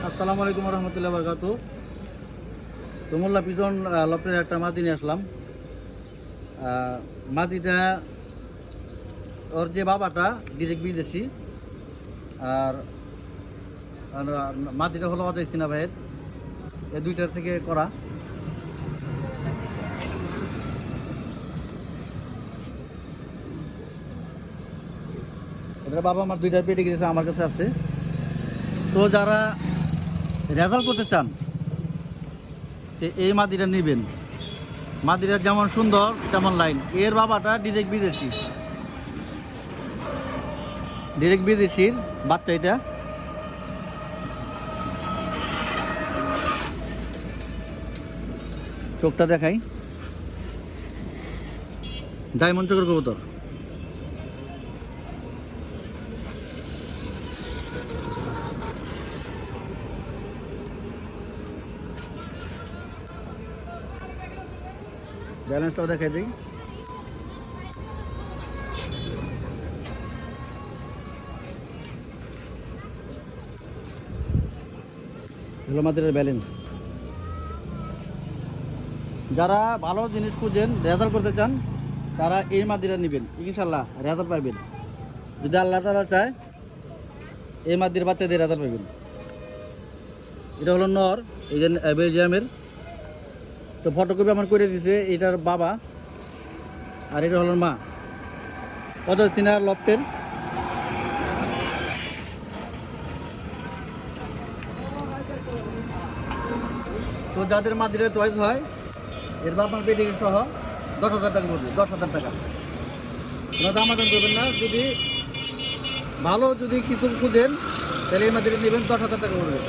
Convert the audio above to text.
আসসালামু আলাইকুম রহমতুল্লাহ বরকাতু। তো মোল্লা পিজন লফটের একটা মাদি নিয়ে আসলাম। মাদিটা ওর যে বাবাটা ডিরেক্ট বিদেশি, আর মাদিটা হলো অজয় সিনা ভাইয়ের। এই দুইটার থেকে করা। এদের বাবা আমার দুইটার পেটে গেছে, আমার কাছে আছে। তো যারা রেজাল্ট করতে চান এই মাদিটা নেবেন। মাদিটা যেমন সুন্দর তেমন লাইন। এর বাবাটা ডিরেক্ট বিদেশির বাচ্চা। এটা চোখটা দেখাই, ডায়মন্ড চোখের কবুতর। ব্যালেন্সটাও দেখাই দিই। এগুলো আমাদের ব্যালেন্স। যারা ভালো জিনিস খুঁজেন, রেজাল্ট করতে চান, তারা এই মাদিরা নেবেন, ইনশাল্লাহ রেজাল্ট পাবেন। যদি আল্লাহ তাআলা চায় এই মাদির বাচ্চা দিয়ে রেজাল্ট পাবেন। এটা হলো নর, এই যে বেলজিয়ামের। তো ফটোকপি আমার করে দিয়েছে এটার বাবা, আর এটা হলো মা। অজয় সিনা লফটের। তো যাদের মাদিরা চয়েস হয়, এর বাবার পেটিং সহ 10,000 টাকা পড়বে। 10,000 টাকা দামাদাম করবেন না। যদি ভালো যদি কিছু খুঁজেন, তাহলে এই মাদিরা নেবেন, 10,000 টাকা পড়বে।